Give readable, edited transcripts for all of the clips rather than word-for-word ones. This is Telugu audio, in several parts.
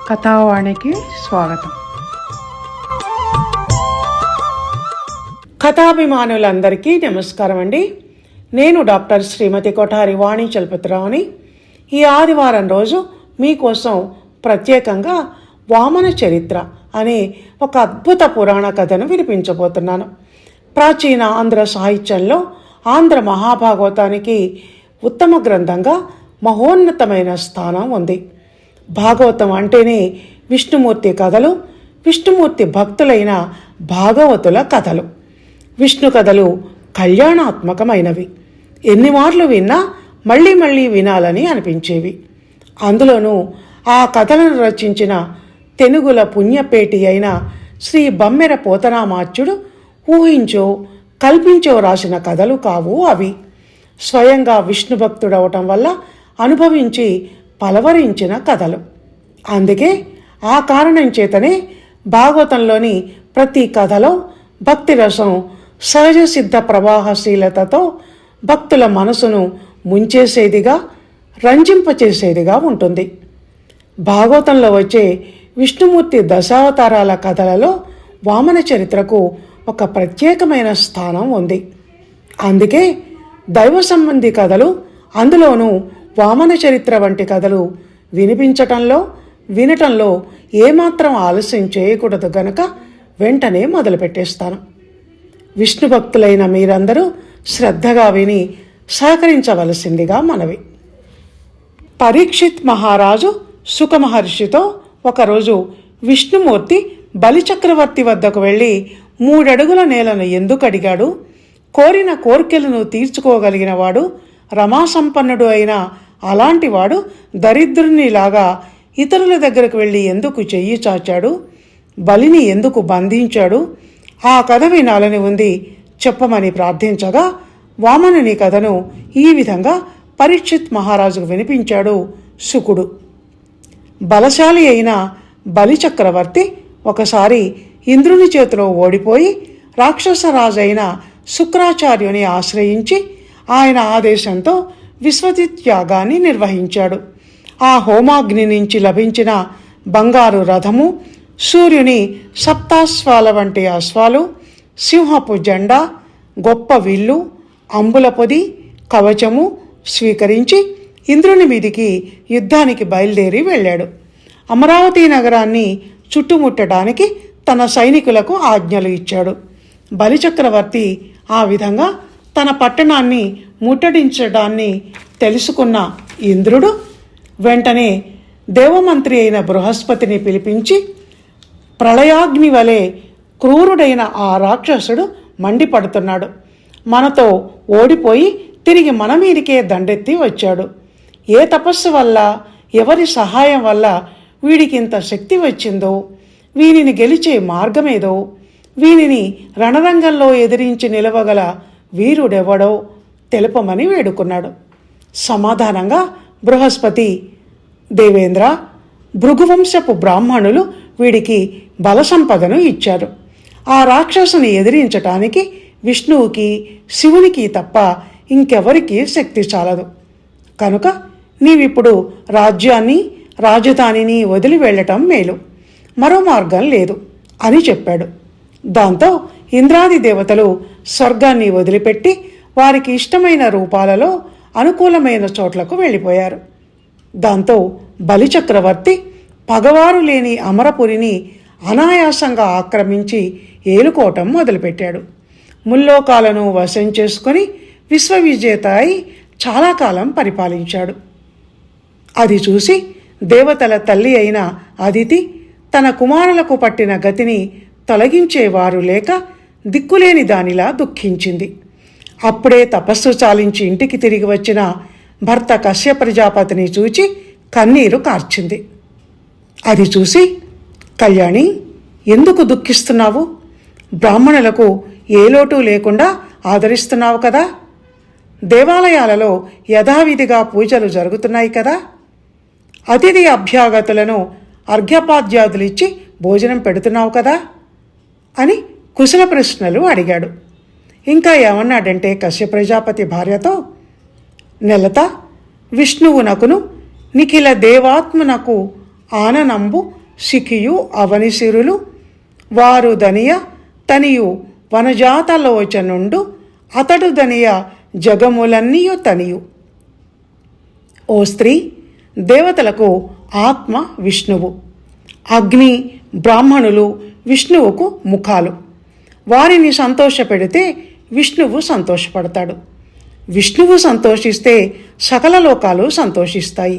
కథావాణికి స్వాగతం. కథాభిమానులందరికీ నమస్కారం అండి. నేను డాక్టర్ శ్రీమతి కొఠారి వాణి చలపతిరావుని. ఈ ఆదివారం రోజు మీకోసం ప్రత్యేకంగా వామన చరిత్ర అనే ఒక అద్భుత పురాణ కథను వినిపించబోతున్నాను. ప్రాచీన ఆంధ్ర సాహిత్యంలో ఆంధ్ర మహాభాగవతానికి ఉత్తమ గ్రంథంగా మహోన్నతమైన స్థానం ఉంది. భాగవతం అంటేనే విష్ణుమూర్తి కథలు, విష్ణుమూర్తి భక్తులైన భాగవతుల కథలు. విష్ణు కథలు కళ్యాణాత్మకమైనవి. ఎన్ని మార్లు విన్నా మళ్ళీ మళ్ళీ వినాలని అనిపించేవి. అందులోనూ ఆ కథలను రచించిన తెనుగుల పుణ్యపేటి అయిన శ్రీ బమ్మెర పోతనామాచ్యుడు ఊహించో కల్పించో రాసిన కథలు కావు అవి. స్వయంగా విష్ణు భక్తుడవటం వల్ల అనుభవించి పలవరించిన కథలు. అందుకే ఆ కారణం చేతనే భాగవతంలోని ప్రతి కథలో భక్తి రసం సహజ సిద్ధ ప్రవాహశీలతతో భక్తుల మనసును ముంచేసేదిగా, రంజింపచేసేదిగా ఉంటుంది. భాగవతంలో వచ్చే విష్ణుమూర్తి దశావతారాల కథలలో వామన చరిత్రకు ఒక ప్రత్యేకమైన స్థానం ఉంది. అందుకే దైవ సంబంధి కథలు, అందులోనూ వామన చరిత్ర వంటి కథలు వినటంలో ఏమాత్రం ఆలస్యం చేయకూడదు గనక వెంటనే మొదలుపెట్టేస్తాను. విష్ణు భక్తులైన మీరందరూ శ్రద్ధగా విని సహకరించవలసిందిగా మనవి. పరీక్షిత్ మహారాజు సుఖ మహర్షితో ఒకరోజు విష్ణుమూర్తి బలిచక్రవర్తి వద్దకు వెళ్ళి 3 అడుగుల నేలను ఎందుకు అడిగాడు, కోరిన కోర్కెలను తీర్చుకోగలిగిన వాడు, రమాసంపన్నుడు అయిన అలాంటివాడు దరిద్రునిలాగా ఇతరుల దగ్గరకు వెళ్ళి ఎందుకు చెయ్యి చాచాడు, బలిని ఎందుకు బంధించాడు, ఆ కథ వినాలని ఉంది, చెప్పమని ప్రార్థించగా వామనుని కథను ఈ విధంగా పరీక్షిత్ మహారాజుకు వినిపించాడు శుకుడు. బలశాలి అయిన బలిచక్రవర్తి ఒకసారి ఇంద్రుని చేతిలో ఓడిపోయి రాక్షసరాజైన శుక్రాచార్యుని ఆశ్రయించి ఆయన ఆదేశంతో విశ్వజిత్ యాగాన్ని నిర్వహించాడు. ఆ హోమాగ్ని నుంచి లభించిన బంగారు రథము, సూర్యుని సప్తాశ్వాల వంటి అశ్వాలు, సింహపు జెండా, గొప్ప విల్లు, అంబుల పొది, కవచము స్వీకరించి ఇంద్రుని మీదికి యుద్ధానికి బయలుదేరి వెళ్ళాడు. అమరావతి నగరాన్ని చుట్టుముట్టడానికి తన సైనికులకు ఆజ్ఞలు ఇచ్చాడు. బలిచక్రవర్తి ఆ విధంగా తన పట్టణాన్ని ముట్టడించడాన్ని తెలుసుకున్న ఇంద్రుడు వెంటనే దేవమంత్రి అయిన బృహస్పతిని పిలిపించి, ప్రళయాగ్ని వలె క్రూరుడైన ఆ రాక్షసుడు మండిపడుతున్నాడు, మనతో ఓడిపోయి తిరిగి మన మీదికే దండెత్తి వచ్చాడు. ఏ తపస్సు వల్ల, ఎవరి సహాయం వల్ల వీడికింత శక్తి వచ్చిందో, వీనిని గెలిచే మార్గమేదో, వీనిని రణరంగంలో ఎదిరించి నిలవగల వీరుడెవడో తెలుపమని వేడుకున్నాడు. సమాధానంగా బృహస్పతి, దేవేంద్ర, భృగువంశపు బ్రాహ్మణులు వీడికి బలసంపదను ఇచ్చారు. ఆ రాక్షసుని ఎదిరించటానికి విష్ణువుకి, శివునికి తప్ప ఇంకెవరికి శక్తి చాలదు. కనుక నీవిప్పుడు రాజ్యాన్ని, రాజధానిని వదిలి వెళ్ళటం మేలు, మరో మార్గం లేదు అని చెప్పాడు. దాంతో ఇంద్రాది దేవతలు స్వర్గాన్ని వదిలిపెట్టి వారికి ఇష్టమైన రూపాలలో అనుకూలమైన చోట్లకు వెళ్ళిపోయారు. దాంతో బలిచక్రవర్తి పగవారు లేని అమరపురిని అనాయాసంగా ఆక్రమించి ఏలుకోవటం మొదలుపెట్టాడు. ముల్లోకాలను వశం చేసుకుని విశ్వవిజేత అయి చాలా కాలం పరిపాలించాడు. అది చూసి దేవతల తల్లి అయిన అదితి తన కుమారులకు పట్టిన గతిని తొలగించేవారు లేక దిక్కులేని దానిలా దుఃఖించింది. అప్పుడే తపస్సు చాలించి ఇంటికి తిరిగి వచ్చిన భర్త కశ్యప ప్రజాపతిని చూచి కన్నీరు కార్చింది. అది చూసి, కళ్యాణి, ఎందుకు దుఃఖిస్తున్నావు? బ్రాహ్మణులకు ఏ లోటు లేకుండా ఆదరిస్తున్నావు కదా, దేవాలయాలలో యథావిధిగా పూజలు జరుగుతున్నాయి కదా, అతిథి అభ్యాగతులను అర్ఘ్యపాద్యాదులిచ్చి భోజనం పెడుతున్నావు కదా అని కుశల ప్రశ్నలు అడిగాడు. ఇంకా ఏమన్నాడంటే కశ్యప ప్రజాపతి భార్యతో, నెలత, విష్ణువునకును నిఖిల దేవాత్మనకు ఆననంబు సిఖియు అవనిసిరులు వారు దనియ తనియు వనజాతలోచనుండు అతడు దనియ జగములన్నీయు తనియు. ఓ స్త్రీ, దేవతలకు ఆత్మ విష్ణువు, అగ్ని బ్రాహ్మణులు విష్ణువుకు ముఖాలు. వారిని సంతోషపెడితే విష్ణువు సంతోషపడతాడు. విష్ణువు సంతోషిస్తే సకల లోకాలు సంతోషిస్తాయి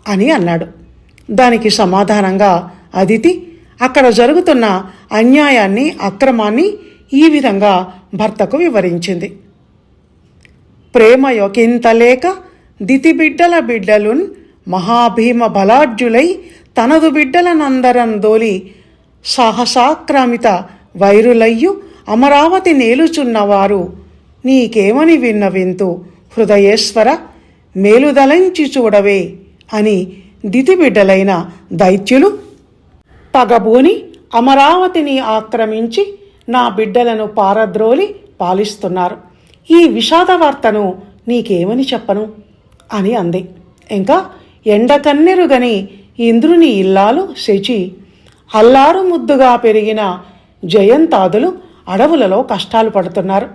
అని అన్నాడు. దానికి సమాధానంగా అదితి అక్కడ జరుగుతున్న అన్యాయాన్ని, అక్రమాన్ని ఈ విధంగా భర్తకు వివరించింది. ప్రేమ యొకింతలేక దితి బిడ్డల బిడ్డలున్ మహాభీమ బలాఢ్యులై తనదు బిడ్డలనందరం దోలి సాహసాక్రమిత వైరులయ్యు అమరావతి నేలుచున్నవారు నీకేమని విన్నవింతు హృదయేశ్వర మేలుదలంచి చూడవే అని దితిబిడ్డలైన దైత్యులు పగబూని అమరావతిని ఆక్రమించి నా బిడ్డలను పారద్రోలి పాలిస్తున్నారు. ఈ విషాద వార్తను నీకేమని చెప్పను అని అంది. ఇంకా ఎండకన్నెరుగని ఇంద్రుని ఇల్లాలు శచి, అల్లారు ముద్దుగా పెరిగిన జయంతాదులు అడవులలో కష్టాలు పడుతున్నారు.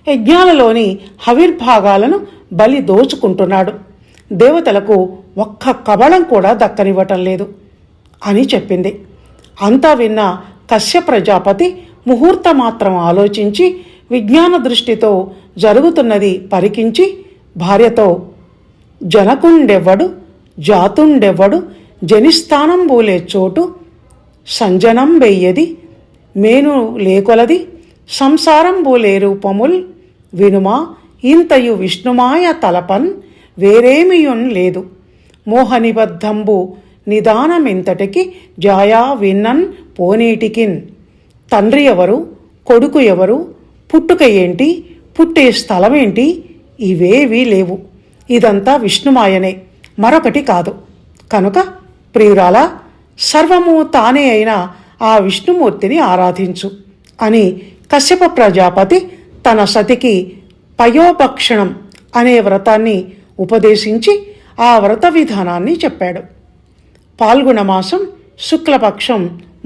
యజ్ఞాలలోని హవిర్భాగాలను బలి దోచుకుంటున్నాడు. దేవతలకు ఒక్క కబళం కూడా దక్కనివ్వటం లేదు అని చెప్పింది. అంతా విన్న కశ్యప ప్రజాపతి ముహూర్తమాత్రం ఆలోచించి విజ్ఞాన దృష్టితో జరుగుతున్నది పరికించి భార్యతో, జనకుండెవ్వడు జాతుండెవ్వడు జనిస్థానం బూలే చోటు సంజనం వెయ్యది మేను లేకొలది సంసారం బూలే రూపముల్ వినుమా ఇంతయు విష్ణుమాయ తలపన్ వేరేమియున్ లేదు మోహనిబద్ధంబు నిదానమింతటికి జాయా విన్నన్ పోనీటికిన్. తండ్రి ఎవరు, కొడుకు ఎవరు, పుట్టుక ఏంటి, పుట్టే స్థలమేంటి, ఇవేవీ లేవు. ఇదంతా విష్ణుమాయనే, మరొకటి కాదు. కనుక ప్రియురాలా, సర్వము తానే అయిన ఆ విష్ణుమూర్తిని ఆరాధించు అని కశ్యప ప్రజాపతి తన సతికి పయోపక్షణం అనే వ్రతాన్ని ఉపదేశించి ఆ వ్రత విధానాన్ని చెప్పాడు. పాల్గొనమాసం శుక్లపక్షం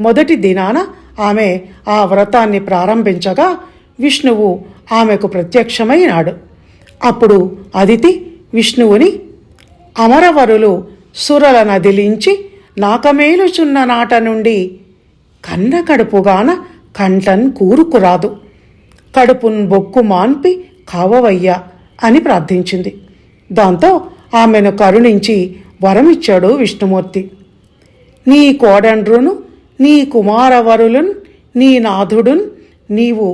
మొదటి దినాన ఆమె ఆ వ్రతాన్ని ప్రారంభించగా విష్ణువు ఆమెకు ప్రత్యక్షమైనాడు. అప్పుడు అదితి విష్ణువుని, అమరవరులు సురల నదిలించి నాకమేలుచున్న నాట నుండి కన్న కడుపుగాన కంటన్ కూరుకురాదు కడుపున్ బొక్కు మాన్పి కావవయ్యా అని ప్రార్థించింది. దాంతో ఆమెను కరుణించి వరమిచ్చాడు విష్ణుమూర్తి. నీ కోడండ్రును నీ కుమారవరులున్ నీ నాథుడున్ నీవు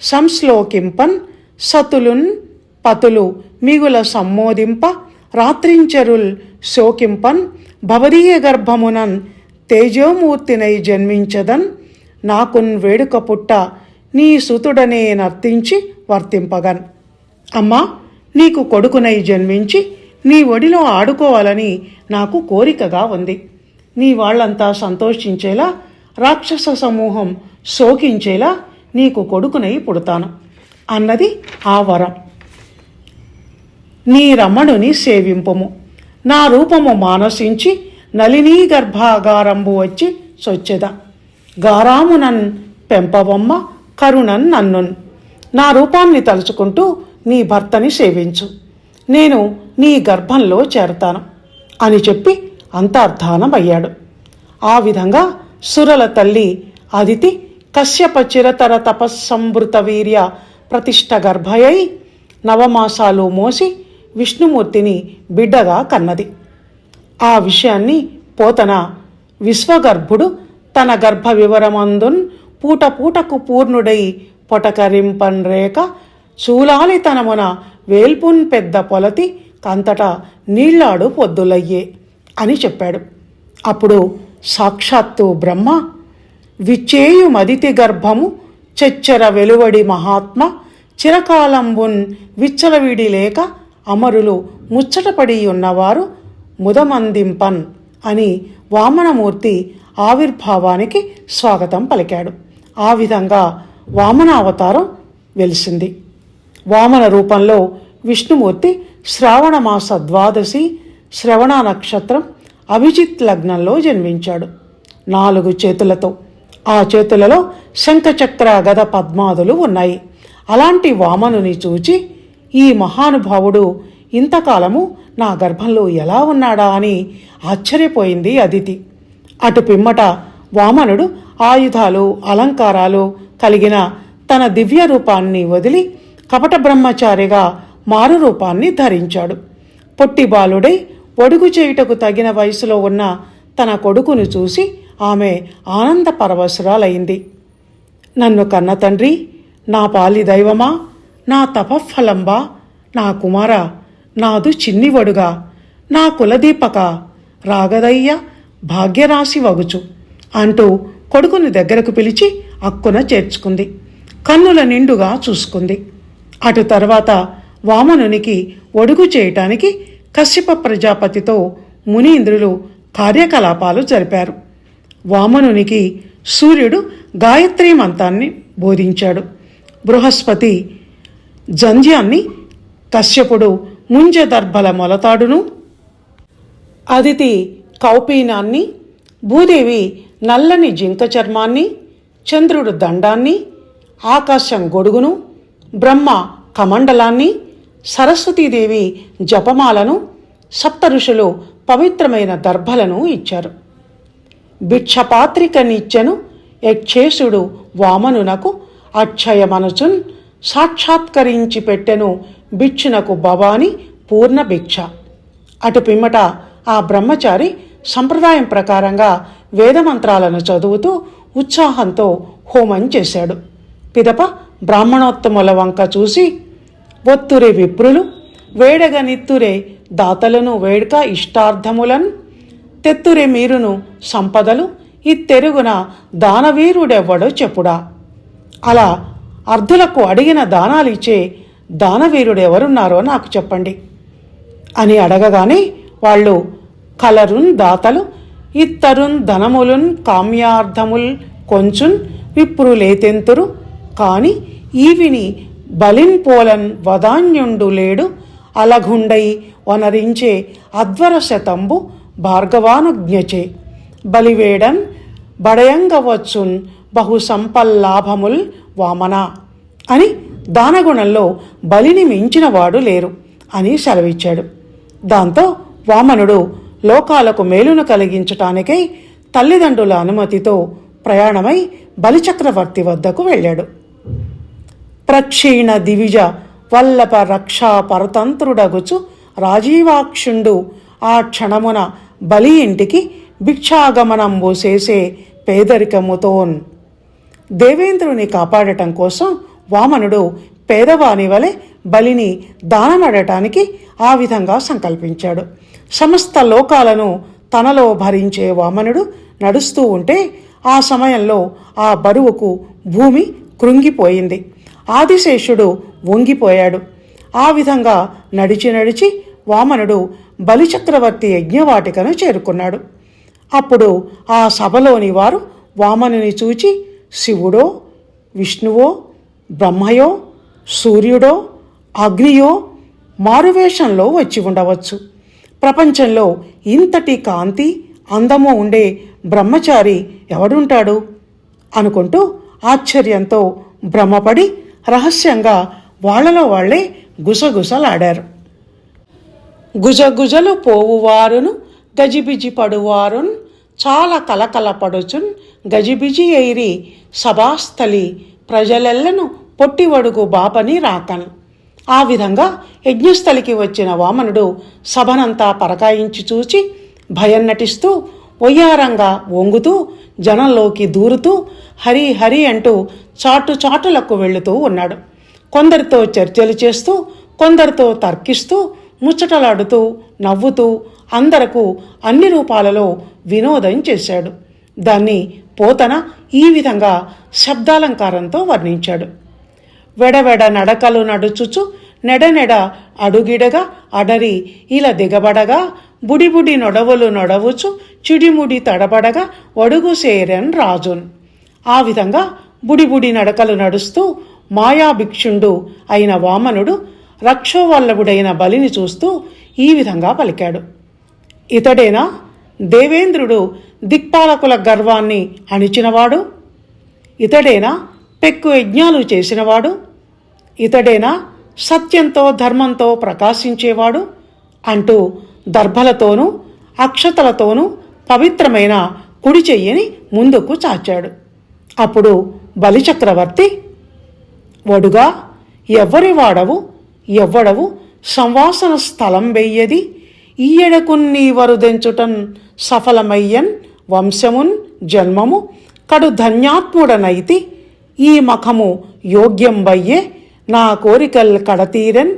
సంశ్లోకింపన్ సతులున్ పతులు మిగుల సమ్మోదింప రాత్రించరుల్ శోకింపన్ భవదీయ గర్భమునన్ తేజోమూర్తినై జన్మించదన్ నాకున్ వేడుక పుట్ట నీ సుతుడనే నర్తించి వర్తింపగన్. అమ్మా, నీకు కొడుకునై జన్మించి నీ ఒడిలో ఆడుకోవాలని నాకు కోరికగా ఉంది. నీ వాళ్ళంతా సంతోషించేలా, రాక్షస సమూహం శోకించేలా నీకు కొడుకునై పుడతాను అన్నది ఆ వరం. నీ రమణుని సేవింపుము, నా రూపము మానసించి నలినీ గర్భాగారంబు వచ్చి సొచ్చెద గారామునన్ పెంపవమ్మ కరుణన్ నన్నున్. నా రూపాన్ని తలుచుకుంటూ నీ భర్తని సేవించు, నేను నీ గర్భంలో చేరతాను అని చెప్పి అంతర్ధానమయ్యాడు. ఆ విధంగా సురల తల్లి అదితి కశ్యప చిరతర తపస్సంభృత వీర్య ప్రతిష్ఠ గర్భయై నవమాసాలు మోసి విష్ణుమూర్తిని బిడ్డగా కన్నది. ఆ విషయాన్ని పోతన విశ్వగర్భుడు తన గర్భ వివరమందున్ పూట పూటకు పూర్ణుడై పొటకరింపన్ రేఖ చూలాలితనమున వేల్పున్ పెద్ద పొలతి కంతటా నీళ్లాడు పొద్దులయ్యే అని చెప్పాడు. అప్పుడు సాక్షాత్తు బ్రహ్మ, విచ్చేయు మదితి గర్భము చెచ్చర వెలువడి మహాత్మ చిరకాలంబున్ విచ్చలవిడి లేక అమరులు ముచ్చటపడి ఉన్నవారు ముదమందింపన్ అని వామనమూర్తి ఆవిర్భావానికి స్వాగతం పలికాడు. ఆ విధంగా వామనావతారం వెలిసింది. వామన రూపంలో విష్ణుమూర్తి శ్రావణమాస ద్వాదశి శ్రవణ నక్షత్రం అభిజిత్ లగ్నంలో జన్మించాడు. 4 చేతులతో. ఆ చేతులలో శంఖచక్ర గద పద్మాదులు ఉన్నాయి. అలాంటి వామనుని చూచి ఈ మహానుభావుడు ఇంతకాలము నా గర్భంలో ఎలా ఉన్నాడా అని ఆశ్చర్యపోయింది అదితి. అటు పిమ్మట వామనుడు ఆయుధాలు అలంకారాలు కలిగిన తన దివ్య రూపాన్ని వదిలి కపట బ్రహ్మచారిగా మారు రూపాన్ని ధరించాడు. పొట్టి బాలుడై ఒడుగు చేయుటకు తగిన వయసులో ఉన్న తన కొడుకును చూసి ఆమె ఆనంద పరవశురాలైంది. నన్ను కన్న తండ్రి, నా పాలి దైవమా, నా తపఫలంబా, నా కుమార, నాదు చిన్నివడుగా, నా కులదీపక, రాగదయ్య భాగ్యరాశి వగుచు అంటూ కొడుకుని దగ్గరకు పిలిచి అక్కున చేర్చుకుంది. కన్నుల నిండుగా చూసుకుంది. అటు తర్వాత వామనునికి ఒడుగు చేయటానికి కశ్యప ప్రజాపతితో మునీంద్రులు కార్యకలాపాలు జరిపారు. వామనునికి సూర్యుడు గాయత్రీ మంత్రాన్ని బోధించాడు. బృహస్పతి జంధ్యాన్ని, కశ్యపుడు ముంజదర్భల మొలతాడును, అదితి కౌపీనాన్ని, భూదేవి నల్లని జింక చర్మాన్ని, చంద్రుడు దండాన్ని, ఆకాశం గొడుగును, బ్రహ్మ కమండలాన్ని, సరస్వతీదేవి జపమాలను, సప్త ఋషులు పవిత్రమైన దర్భలను ఇచ్చారు. భిక్షపాత్రికనిచ్చెను యక్షేశుడు వామనునకు, అక్షయమనుచున్ సాక్షాత్కరించి పెట్టెను భిక్షునకు భవాని పూర్ణ భిక్ష. అటు పిమ్మట ఆ బ్రహ్మచారి సంప్రదాయం ప్రకారంగా వేదమంత్రాలను చదువుతూ ఉత్సాహంతో హోమం చేశాడు. పిదప బ్రాహ్మణోత్తముల వంక చూసి, ఒత్తురే విప్రులు వేడగ నిత్తురే దాతలను వేడుక ఇష్టార్థములను, తెత్తురే మీరును సంపదలు ఇత్తెరుగున దానవీరుడెవ్వడో చెప్పుడా. అలా అర్ధులకు అడిగిన దానాలిచ్చే దానవీరుడెవరున్నారో నాకు చెప్పండి అని అడగగానే వాళ్ళు, కలరున్ దాతలు ఇత్తరున్ ధనములున్ కామ్యార్థముల్ కొంచున్ విప్రులేతెంతురు కాని ఈవిని బలిన్ పోలన్ వదాన్యుండు లేడు అలఘుండై వనరించే అధ్వర శతంబు భార్గవానుజ్ఞచే బలివేడన్ బడయంగవచ్చున్ బహు సంపల్లాభముల్ వామన అని దానగుణంలో బలిని మించినవాడు లేరు అని సెలవిచ్చాడు. దాంతో వామనుడు లోకాలకు మేలును కలిగించటానికై తల్లిదండ్రుల అనుమతితో ప్రయాణమై బలిచక్రవర్తి వద్దకు వెళ్ళాడు. ప్రక్షీణ దివిజ వల్లభ రక్షా పరతంత్రుడగుచు రాజీవాక్షుండు ఆ క్షణమున బలి ఇంటికి భిక్షాగమనంబు చేసే పేదరికముతోన్. దేవేంద్రుని కాపాడటం కోసం వామనుడు పేదవాని వలె బలిని దానమడటానికి ఆ విధంగా సంకల్పించాడు. సమస్త లోకాలను తనలో భరించే వామనుడు నడుస్తూ ఉంటే ఆ సమయంలో ఆ బరువుకు భూమి కృంగిపోయింది. ఆదిశేషుడు వంగిపోయాడు. ఆ విధంగా నడిచి నడిచి వామనుడు బలిచక్రవర్తి యజ్ఞవాటికను చేరుకున్నాడు. అప్పుడు ఆ సభలోని వారు వామనుని చూచి, శివుడో విష్ణువో బ్రహ్మయో సూర్యుడో అగ్నియో మారువేషంలో వచ్చి ఉండవచ్చు. ప్రపంచంలో ఇంతటి కాంతి అందము ఉండే బ్రహ్మచారి ఎవడుంటాడు అనుకుంటూ ఆశ్చర్యంతో భ్రమపడి రహస్యంగా వాళ్లలో వాళ్లే గుసగుసలాడారు. గుజగుజలు పోవువారును గజిబిజి పడువారున్ చాలా కలకల పడుచున్ గజిబిజి ఎయిరి సభాస్థలి ప్రజలెల్లను పొట్టివడుగు బాపని రాకన్. ఆ విధంగా యజ్ఞస్థలికి వచ్చిన వామనుడు సభనంతా పరకాయించి చూచి భయం నటిస్తూ ఒయ్యారంగా వంగుతూ జనంలోకి దూరుతూ హరి హరి అంటూ చాటులకు వెళుతూ ఉన్నాడు. కొందరితో చర్చలు చేస్తూ కొందరితో తర్కిస్తూ ముచ్చటలాడుతూ నవ్వుతూ అందరకు అన్ని రూపాలలో వినోదం చేశాడు. దాన్ని పోతన ఈ విధంగా శబ్దాలంకారంతో వర్ణించాడు. వెడవెడ నడకలు నడుచుచు నెడనెడ అడుగిడగా అడరి ఇలా దిగబడగా బుడిబుడి నొడవులు నొడవుచు చిడిముడి తడబడగా ఒడుగు సేరన్ రాజున్. ఆ విధంగా బుడిబుడి నడకలు నడుస్తూ మాయాభిక్షుండు అయిన వామనుడు రక్షోవల్లభుడైన బలిని చూస్తూ ఈ విధంగా పలికాడు. ఇతడేనా దేవేంద్రుడు దిక్పాలకుల గర్వాన్ని అణిచినవాడు? ఇతడేనా పెక్కు యజ్ఞాలు చేసినవాడు? ఇతడేనా సత్యంతో ధర్మంతో ప్రకాశించేవాడు? అంటూ దర్భలతోనూ అక్షతలతోనూ పవిత్రమైన కుడి చెయ్యని ముందుకు చాచాడు. అప్పుడు బలిచక్రవర్తి, వడుగా ఎవ్వరి వాడవు ఎవ్వడవు సంవాసన స్థలం వెయ్యది ఈయడకున్ నీ వరుదెంచుటన్ సఫలమయ్యన్ వంశమున్ జన్మము కడు ధన్యాత్ముడనైతి ఈ మఖము యోగ్యం వయ్యే నా కోరికల్ కడతీరన్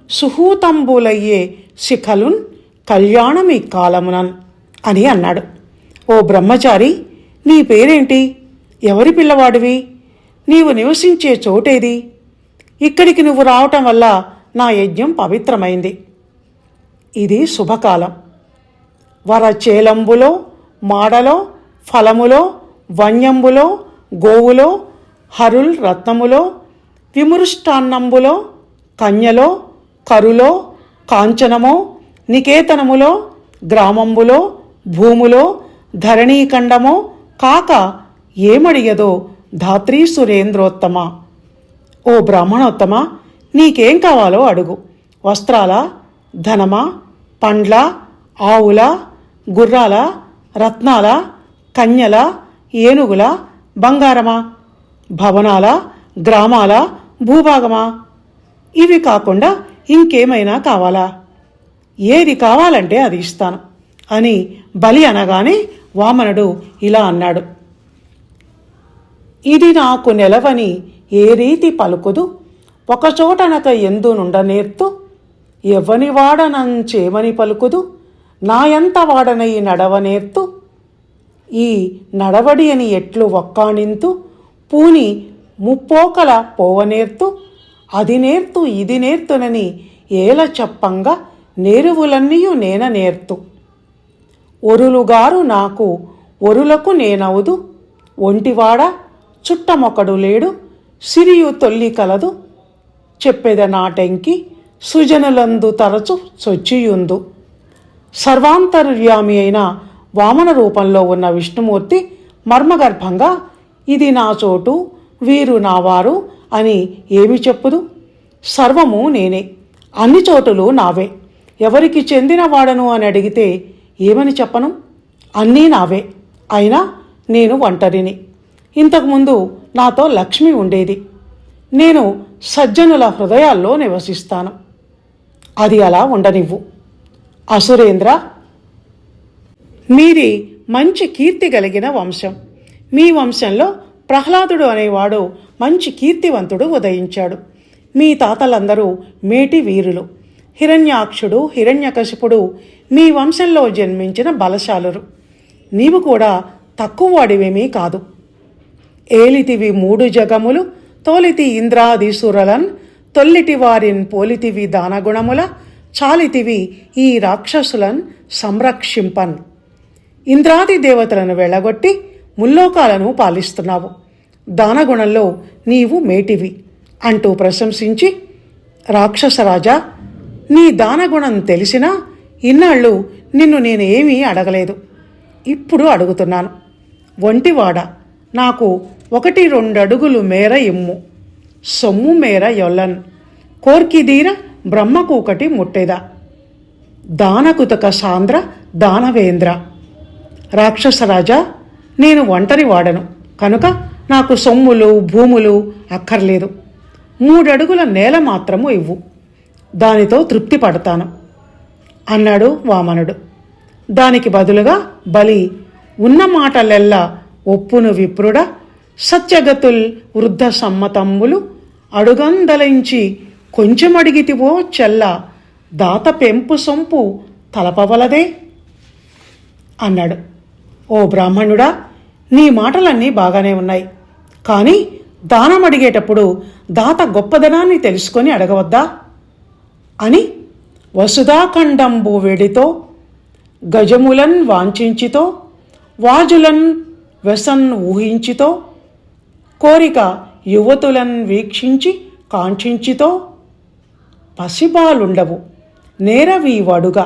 సుహూతంబులయ్యే శిఖలున్ కళ్యాణమి కాలమునన్ అని అన్నాడు. ఓ బ్రహ్మచారి, నీ పేరేంటి? ఎవరి పిల్లవాడివి? నీవు నివసించే చోటేది? ఇక్కడికి నువ్వు రావటం వల్ల నా యజ్ఞం పవిత్రమైంది. ఇది శుభకాలం. వరచేలంబులో మాడలో ఫలములో వన్యంబులో గోవులో హరుల్ రత్నములో విమృష్టాన్నంబులో కన్యలో కరులో కాంచనమో నికేతనములో గ్రామంబులో భూములో ధరణీఖండమో కాక ఏమడిగదో ధాత్రీ సురేంద్రోత్తమ. ఓ బ్రాహ్మణోత్తమ, నీకేం కావాలో అడుగు. వస్త్రాల, ధనమా, పండ్ల, ఆవుల, గుర్రాల, రత్నాల, కన్యల, ఏనుగుల, బంగారమా, భవనాల, గ్రామాల, భూభాగమా? ఇవి కాకుండా ఇంకేమైనా కావాలా? ఏది కావాలంటే అది ఇస్తాను అని బలి అనగానే వామనుడు ఇలా అన్నాడు. ఇది నాకు నెలవని ఏ రీతి పలుకుదు ఒకచోటనక ఎందు నుండనేర్తు ఎవ్వని వాడనంచేమని పలుకుదు నాయంత వాడనై నడవనేర్తు ఈ నడవడి అని ఎట్లు ఒక్కాణింతు పూని ముప్పోకల పోవనేర్తు అది నేర్తు ఇది నేర్తునని ఏల చెప్పంగా నేరువులన్నీయు నేన నేర్తు ఒరులుగారు నాకు ఒరులకు నేనవుదు ఒంటివాడ చుట్టమొకడు లేడు సిరియు తొల్లి కలదు చెప్పెద నాటెంకి సుజనులందు తరచు చొచ్చియుందు. సర్వాంతర్యామి అయిన వామన రూపంలో ఉన్న విష్ణుమూర్తి మర్మగర్భంగా ఇది నా చోటు వీరు నావారు అని ఏమి చెప్పుదు? సర్వము నేనే, అన్ని చోటులు నావే. ఎవరికి చెందినవాడను అని అడిగితే ఏమని చెప్పను? అన్నీ నావే, అయినా నేను ఒంటరిని. ఇంతకుముందు నాతో లక్ష్మి ఉండేది. నేను సజ్జనుల హృదయాల్లో నివసిస్తాను. అది అలా ఉండనివ్వు. అసురేంద్ర, మీది మంచి కీర్తి కలిగిన వంశం. మీ వంశంలో ప్రహ్లాదుడు అనేవాడు మంచి కీర్తివంతుడు ఉదయించాడు. మీ తాతలందరూ మేటి వీరులు. హిరణ్యాక్షుడు హిరణ్యకశిపుడు మీ వంశంలో జన్మించిన బలశాలురు. నీవు కూడా తక్కువవాడివేమీ కాదు. ఏలితివి 3 జగములు తోలితి ఇంద్రాదిసురలన్ తొల్లిటి వారిన్ పోలితివి దానగుణముల చాలితివి ఈ రాక్షసులన్ సంరక్షింపన్. ఇంద్రాది దేవతలను వెళ్ళగొట్టి ముల్లోకాలను పాలిస్తున్నావు. దానగుణంలో నీవు మేటివి అంటూ ప్రశంసించి, రాక్షసరాజా, నీ దానగుణం తెలిసినా ఇన్నాళ్ళు నిన్ను నేనేమీ అడగలేదు. ఇప్పుడు అడుగుతున్నాను. ఒంటివాడ, నాకు 1-2 అడుగులు మేర ఇమ్ము. సొమ్ము మేర యొల్లన్ కోర్కిదీర బ్రహ్మకూకటి ముట్టెదా. దానకుతక సాంద్ర దానవేంద్ర. రాక్షసరాజా, నేను ఒంటరి వాడను కనుక నాకు సొమ్ములు భూములు అక్కర్లేదు. 3 అడుగుల నేల మాత్రము ఇవ్వు, దానితో తృప్తి పడతాను అన్నాడు వామనుడు. దానికి బదులుగా బలి, ఉన్న మాటలెల్లా ఒప్పును విప్రుడ సత్యగతుల్ వృద్ధ సమ్మతంబులు అడుగందలించి కొంచెమడిగితివో చెల్ల దాత పెంపు సొంపు తలపవలదే అన్నాడు. ఓ బ్రాహ్మణుడా, నీ మాటలన్నీ బాగానే ఉన్నాయి, కానీ దానం అడిగేటప్పుడు దాత గొప్పదనాన్ని తెలుసుకొని అడగవద్దా అని వసుధాఖండంబు వెడితో గజములన్ వాంఛించితో వాజులన్ వ్యసన్ ఊహించితో కోరిక యువతులన్ వీక్షించి కాంక్షించితో పసిబాలుండవు నేరవీవడుగా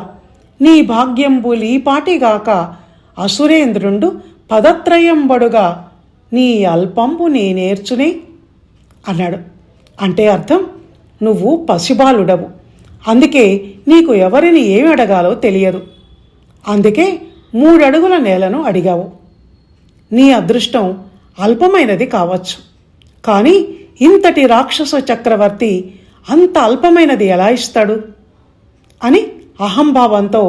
నీ భాగ్యంబు లీపాటిగాక అసురేంద్రుండు పదత్రయంబడుగా నీ అల్పంబు నేనేర్చునే అన్నాడు. అంటే అర్థం, నువ్వు పసిబాలుడవు, అందుకే నీకు ఎవరిని ఏమి అడగాలో తెలియదు, అందుకే 3 అడుగుల నేలను అడిగావు. నీ అదృష్టం అల్పమైనది కావచ్చు, కానీ ఇంతటి రాక్షస చక్రవర్తి అంత అల్పమైనది ఎలా ఇస్తాడు అని అహంభావంతో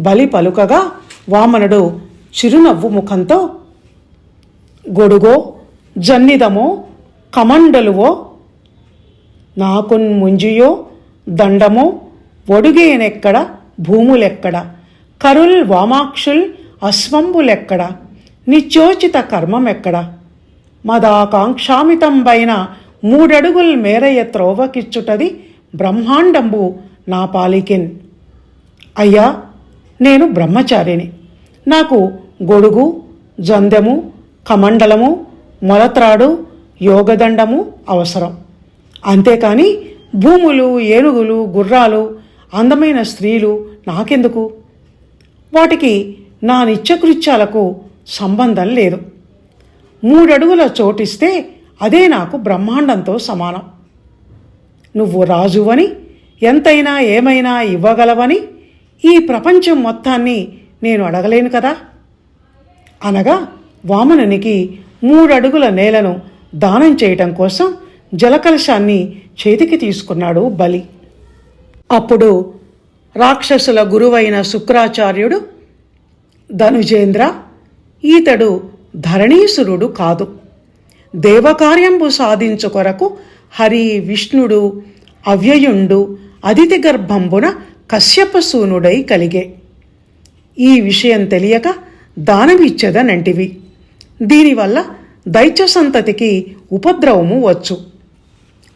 బలి పలుకగా వామనుడు చిరునవ్వు ముఖంతో, గొడుగో జన్నిదమో కమండలువో నాకున్ ముంజియో దండమో ఒడుగేనెక్కడ భూములెక్కడ కరుల్ వామాక్షుల్ అశ్వంబులెక్కడ నిత్యోచిత కర్మమెక్కడ మదాకాంక్షామితంబైన 3 అడుగుల్ మేరయ్య త్రోవకిచ్చుటది బ్రహ్మాండంబు నా పాలికిన్. అయ్యా, నేను బ్రహ్మచారిని, నాకు గొడుగు జందెము కమండలము మొలత్రాడు యోగదండము అవసరం, అంతేకాని భూములు ఏనుగులు గుర్రాలు అందమైన స్త్రీలు నాకెందుకు? వాటికి నా నిత్యకృత్యాలకు సంబంధం లేదు. 3 అడుగుల చోటిస్తే అదే నాకు బ్రహ్మాండంతో సమానం. నువ్వు రాజువని, ఎంతైనా ఏమైనా ఇవ్వగలవని ఈ ప్రపంచం మొత్తాన్ని నేను అడగలేను కదా అనగా వామనునికి 3 అడుగుల నేలను దానం చేయటం కోసం జలకలశాన్ని చేతికి తీసుకున్నాడు బలి. అప్పుడు రాక్షసుల గురువైన శుక్రాచార్యుడు, ధనుజేంద్ర, ఈతడు ధరణీసురుడు కాదు, దేవకార్యంబు సాధించు కొరకు హరి విష్ణుడు అవ్యయుండు అదితి గర్భంబున కశ్యపసూనుడై కలిగే. ఈ విషయం తెలియక దానమిచ్చెదనంటివి, దీనివల్ల దైత్య సంతతికి ఉపద్రవము వచ్చు.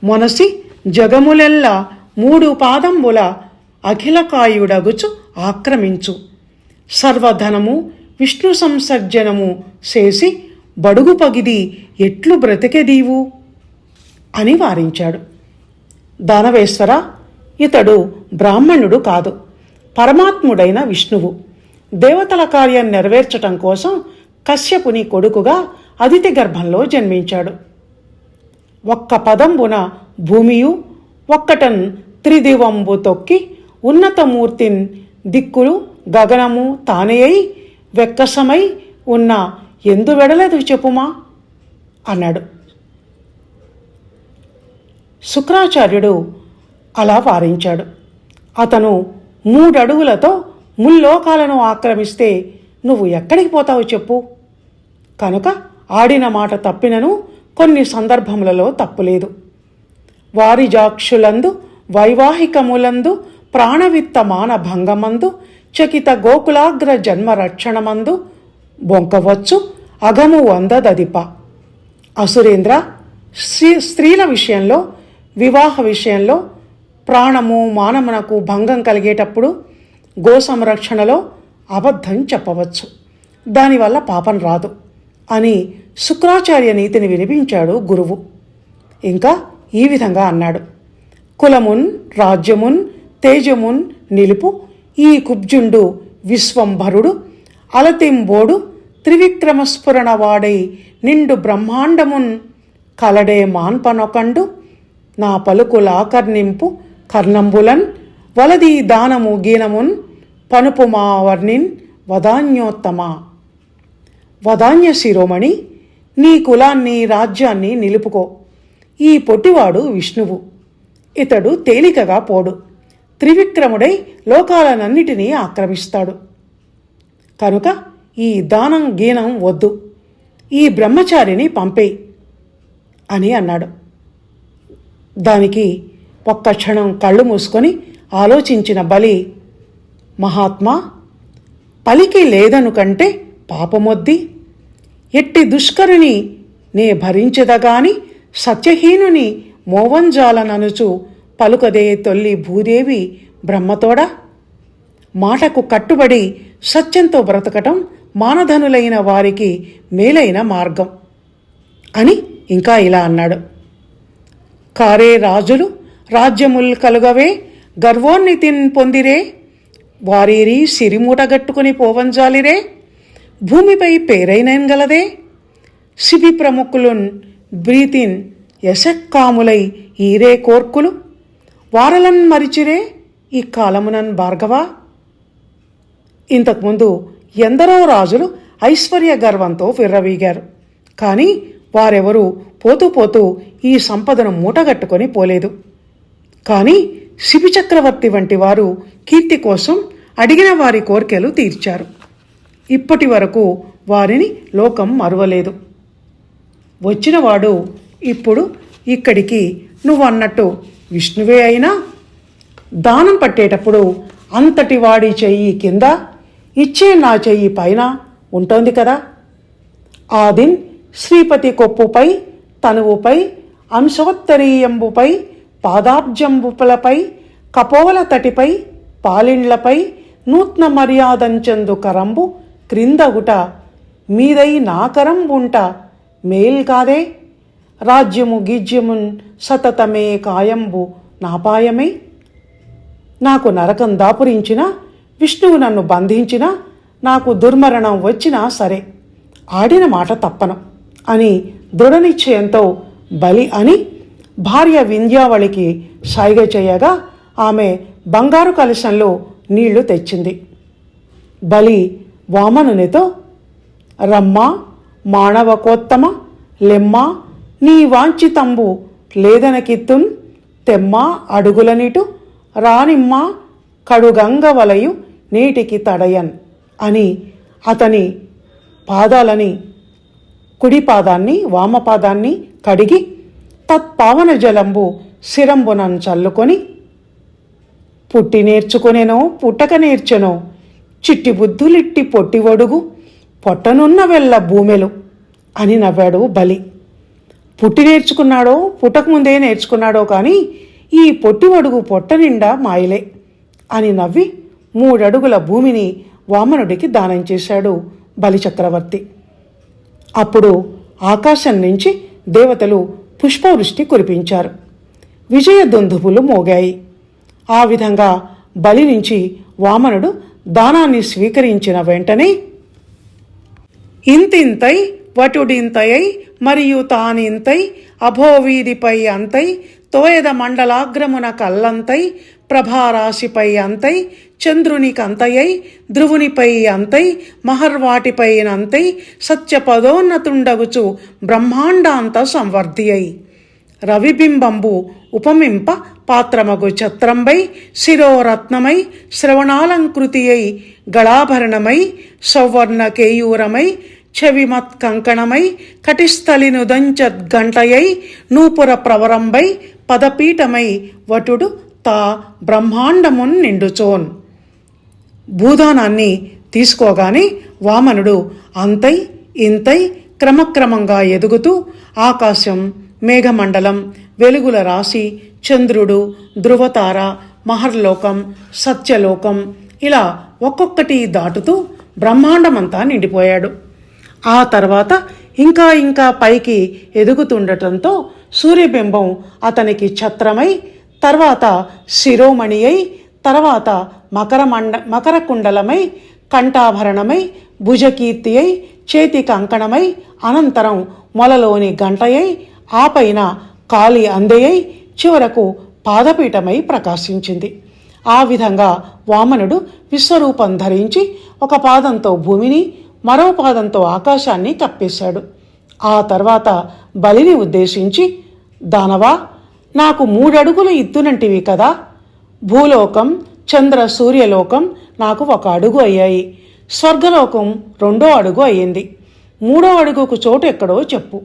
మొనసి జగములెల్లా 3 పాదంబుల అఖిలకాయుడగుచు ఆక్రమించు, సర్వధనము విష్ణు సంసర్జనము చేసి బడుగు పగిది ఎట్లు బ్రతికెదీవు అని వారించాడు. దానవేశ్వర, ఇతడు బ్రాహ్మణుడు కాదు, పరమాత్ముడైన విష్ణువు. దేవతల కార్యం నెరవేర్చటం కోసం కశ్యపుని కొడుకుగా అదితి గర్భంలో జన్మించాడు. ఒక్క పదంబున భూమియు ఒక్కటన్ త్రిదివంబు తొక్కి ఉన్నతమూర్తిన్ దిక్కులు గగనము తానే అయి వెక్కసమై ఉన్న ఎందు వెడలేదు చెప్పుమా అన్నాడు. శుక్రాచార్యుడు అలా వారించాడు. అతను 3 అడుగులతో ముల్లోకాలను ఆక్రమిస్తే నువ్వు ఎక్కడికి పోతావు చెప్పు? కనుక ఆడిన మాట తప్పినను కొన్ని సందర్భములలో తప్పులేదు. వారిజాక్షులందు వైవాహికములందు ప్రాణవిత్త మానభంగమందు చకిత గోకులాగ్ర జన్మ రక్షణమందు బొంకవచ్చు అగము వందదదిప. అసురేంద్ర, స్త్రీల విషయంలో, వివాహ విషయంలో, ప్రాణము మానమునకు భంగం కలిగేటప్పుడు గో సంరక్షణలో అబద్ధం చెప్పవచ్చు, దానివల్ల పాపం రాదు అని శుక్రాచార్య నీతిని వినిపించాడు గురువు. ఇంకా ఈ విధంగా అన్నాడు, కులమున్ రాజ్యమున్ తేజమున్ నిలుపు ఈ కుబ్జుండు విశ్వంభరుడు అలతింబోడు త్రివిక్రమస్ఫురణ వాడై నిండు బ్రహ్మాండమున్ కలడే మాన్పనొకండు నా పలుకులాకర్ణింపు కర్ణంబులన్ వలదీ దానము గీనమున్ పనుపుమా వర్ణిన్ వదాన్యోత్తమా. వదాన్య శిరోమణి, నీ కులాన్ని రాజ్యాన్ని నిలుపుకో. ఈ పొట్టివాడు విష్ణువు, ఇతడు తేలికగా పోడు, త్రివిక్రముడై లోకాలనన్నిటినీ ఆక్రమిస్తాడు. కనుక ఈ దానం గీనం వద్దు, ఈ బ్రహ్మచారిని పంపేయి అని అన్నాడు. దానికి ఒక్క క్షణం కళ్ళు మూసుకొని ఆలోచించిన బలి, మహాత్మా, పలికి లేదను కంటే పాపమొద్ది, ఎట్టి దుష్కరుని నే భరించదగాని సత్యహీనుని మోవంజాలననుచు పలుకదే తొల్లి భూదేవి బ్రహ్మతోడా. మాటకు కట్టుబడి సత్యంతో బ్రతకటం మానధనులైన వారికి మేలైన మార్గం అని ఇంకా ఇలా అన్నాడు. కారే రాజులు రాజ్యముల్ కలుగవే గర్వోన్నతిన్ పొందిరే, వారీరి సిరిమూటగట్టుకుని పోవంజాలిరే, భూమిపై పేరైనన్ గలదే. సిబి ప్రముఖులున్ బ్రీతిన్ యశక్కాములై ఈరే కోర్కులు వారలన్ మరిచిరే ఈ కాలమునన్ భార్గవ. ఇంతకుముందు ఎందరో రాజులు ఐశ్వర్య గర్వంతో విర్రవీగారు. కానీ వారెవరూ పోతూ పోతూ ఈ సంపదను మూటగట్టుకొని పోలేదు. కానీ శిబి చక్రవర్తి వంటి వారు కీర్తి కోసం అడిగిన వారి కోరికలు తీర్చారు. ఇప్పటి వరకు వారిని లోకం మరువలేదు. వచ్చినవాడు ఇప్పుడు ఇక్కడికి నువ్వన్నట్టు విష్ణువే అయినా దానం పట్టేటప్పుడు అంతటి వాడి చెయ్యి కింద ఇచ్చే నా చెయ్యి పైన ఉంటుంది కదా. ఆ దిన్ శ్రీపతి కొప్పుపై తనువుపై అంశోత్తరీయంబుపై పాదాబ్జంబులపై కపోల తటిపై పాలిండ్లపై నూత్న మర్యాదంచందు కరంబు క్రిందగుట మీదై నాకరంబుంట మేల్ కాదే. రాజ్యము గిజ్యమున్ సతతమే కాయంబు నాపాయమై. నాకు నరకం దాపురించినా విష్ణువు నన్ను బంధించినా నాకు దుర్మరణం వచ్చినా సరే ఆడిన మాట తప్పను అని దృఢనిశ్చయంతో బలి అని భార్య వింధ్యావళికి సైగ చేయగా ఆమె బంగారు కలశంలో నీళ్లు తెచ్చింది. బలి వామనునితో రమ్మా మానవకోత్తమ లెమ్మా నీ వాంఛితంబు లేదనకిత్తున్ తెమ్మా అడుగులనిటు రానిమ్మా కడుగంగవలయు నీటికి తడయన్ అని అతని పాదాలని కుడి పాదాన్ని వామపాదాన్ని కడిగి తత్పావన జలంబు శిరంబునన్ చల్లుకొని పుట్టి నేర్చుకునేనో పుట్టక నేర్చెనో చిట్టి బుద్ధులిట్టి పొట్టివడుగు పొట్టనున్న వెళ్ళ భూమెలు అని నవ్వాడు బలి. పుట్టి నేర్చుకున్నాడో పుట్టకముందే నేర్చుకున్నాడో కానీ ఈ పొట్టివడుగు పొట్ట నిండా మాయలే అని నవ్వి 3 అడుగుల భూమిని వామనుడికి దానం చేశాడు బలిచక్రవర్తి. అప్పుడు ఆకాశం నుంచి దేవతలు పుష్పవృష్టి కురిపించారు. విజయ దుందుబులు మోగాయి. ఆ విధంగా బలి నుంచి వామనుడు దానాన్ని స్వీకరించిన వెంటనే ఇంతింతై వటుడింతయై మరియు తానింతై అభోవీధిపై అంతై తోయద మండలాగ్రమున కల్లంతై ప్రభారాశిపై అంతై చంద్రునికంతయై ధ్రువునిపై అంతై మహర్వాటిపైనంతై సత్యపదోన్నతుండగుచు బ్రహ్మాండాంత సంవర్ధి అయి రవిబింబంబు ఉపమింప పాత్రమగు ఛత్రంబై శిరోరత్నమై శ్రవణాలంకృతి అయి గళాభరణమై సౌవర్ణ కేయూరమై చెవిమత్ కంకణమై కటిస్థలినుదంచద్గంటయై నూపుర ప్రవరంబై పదపీఠమై వటుడు తా బ్రహ్మాండమున్ నిండుచోన్. భూదానాన్ని తీసుకోగానే వామనుడు అంతై ఇంతై క్రమక్రమంగా ఎదుగుతూ ఆకాశం, మేఘమండలం, వెలుగుల రాశి, చంద్రుడు, ధ్రువతార, మహర్లోకం, సత్యలోకం ఇలా ఒక్కొక్కటి దాటుతూ బ్రహ్మాండమంతా నిండిపోయాడు. ఆ తర్వాత ఇంకా ఇంకా పైకి ఎదుగుతుండటంతో సూర్యబింబం అతనికి ఛత్రమై, తర్వాత శిరోమణి అయి, తర్వాత మకరకుండలమై, కంఠాభరణమై, భుజకీర్తి అయి, చేతి కంకణమై, అనంతరం మొలలోని గంటయై, ఆ పైన కాలి అందెయై, చివరకు పాదపీఠమై ప్రకాశించింది. ఆ విధంగా వామనుడు విశ్వరూపం ధరించి ఒక పాదంతో భూమిని, మరో పాదంతో ఆకాశాన్ని కప్పేశాడు. ఆ తర్వాత బలిని ఉద్దేశించి, దానవా, నాకు 3 అడుగులు ఇత్తునంటివి కదా. భూలోకం, చంద్ర సూర్యలోకం నాకు 1 అడుగు అయ్యాయి. స్వర్గలోకం 2వ అడుగు అయ్యింది. 3వ అడుగుకు చోటు ఎక్కడో చెప్పు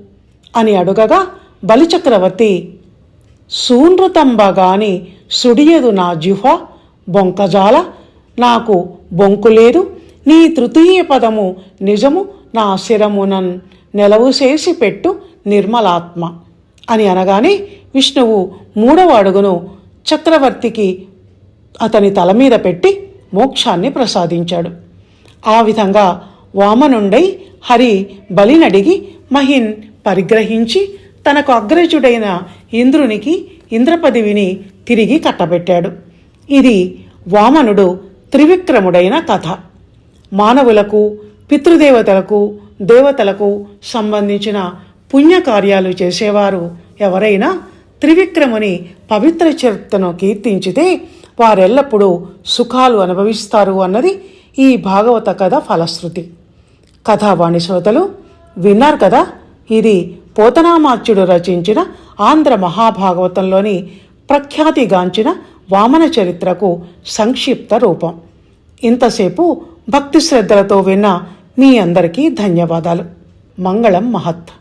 అని అడుగగా బలిచక్రవర్తి, సూనృతంబగాని సుడియదు నా జిహ్వ బొంకజాల, నాకు బొంకు లేదు, నీ తృతీయ పదము నిజము నా శిరమునన్ నెలవుసేసి పెట్టు నిర్మలాత్మ అని అనగానే విష్ణువు 3వ అడుగును చక్రవర్తికి అతని తల మీద పెట్టి మోక్షాన్ని ప్రసాదించాడు. ఆ విధంగా వామనుండై హరి బలినడిగి మహిన్ పరిగ్రహించి తనకు అగ్రజుడైన ఇంద్రునికి ఇంద్రపదవిని తిరిగి కట్టబెట్టాడు. ఇది వామనుడు త్రివిక్రముడైన కథ. మానవులకు పితృదేవతలకు దేవతలకు సంబంధించిన పుణ్యకార్యాలు చేసేవారు ఎవరైనా త్రివిక్రముని పవిత్ర చరిత్రను కీర్తించితే వారెల్లప్పుడూ సుఖాలు అనుభవిస్తారు అన్నది ఈ భాగవత కథ ఫలశ్రుతి. కథావాణి శ్రోతలు విన్నారు కదా, ఇది పోతనామాత్యుడు రచించిన ఆంధ్ర మహాభాగవతంలోని ప్రఖ్యాతిగాంచిన వామన చరిత్రకు సంక్షిప్త రూపం. ఇంతసేపు భక్తి శ్రద్ధలతో విన్న మీ అందరికీ ధన్యవాదాలు. మంగళం మహత్.